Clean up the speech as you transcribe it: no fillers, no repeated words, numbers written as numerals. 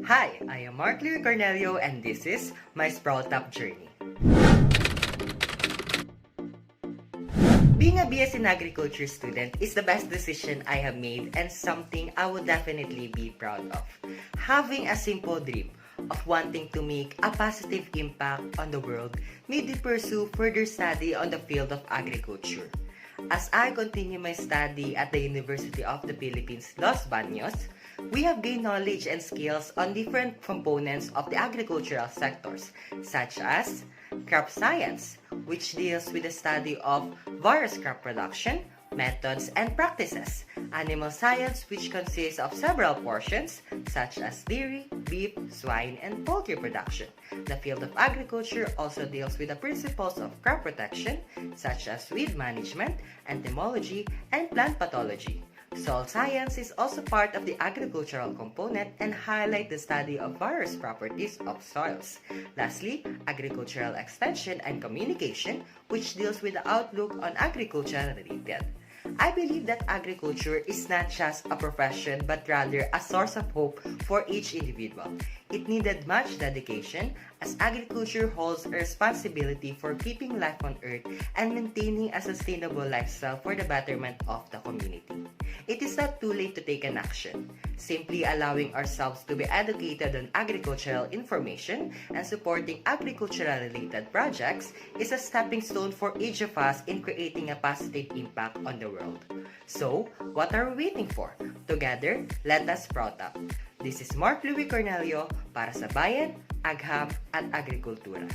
Hi, I am Marc Cornelio and this is my Sprout Up journey. Being a BS in Agriculture student is the best decision I have made and something I would definitely be proud of. Having a simple dream of wanting to make a positive impact on the world made me pursue further study on the field of agriculture. As I continue my study at the University of the Philippines, Los Baños, we have gained knowledge and skills on different components of the agricultural sectors, such as crop science, which deals with the study of various crop production, methods, and practices. Animal science, which consists of several portions, such as dairy, beef, swine, and poultry production. The field of agriculture also deals with the principles of crop protection, such as weed management, entomology, and plant pathology. Soil science is also part of the agricultural component and highlight the study of various properties of soils. Lastly, agricultural extension and communication, which deals with the outlook on agriculture related. I believe that agriculture is not just a profession but rather a source of hope for each individual. It needed much dedication as agriculture holds a responsibility for keeping life on earth and maintaining a sustainable lifestyle for the betterment of the community. It is not too late to take an action. Simply allowing ourselves to be educated on agricultural information and supporting agricultural related projects is a stepping stone for each of us in creating a positive impact on the world. So, what are we waiting for? Together, let us sprout up. This is Marc Cornelio para sa Bayan, Agham at Agrikultura.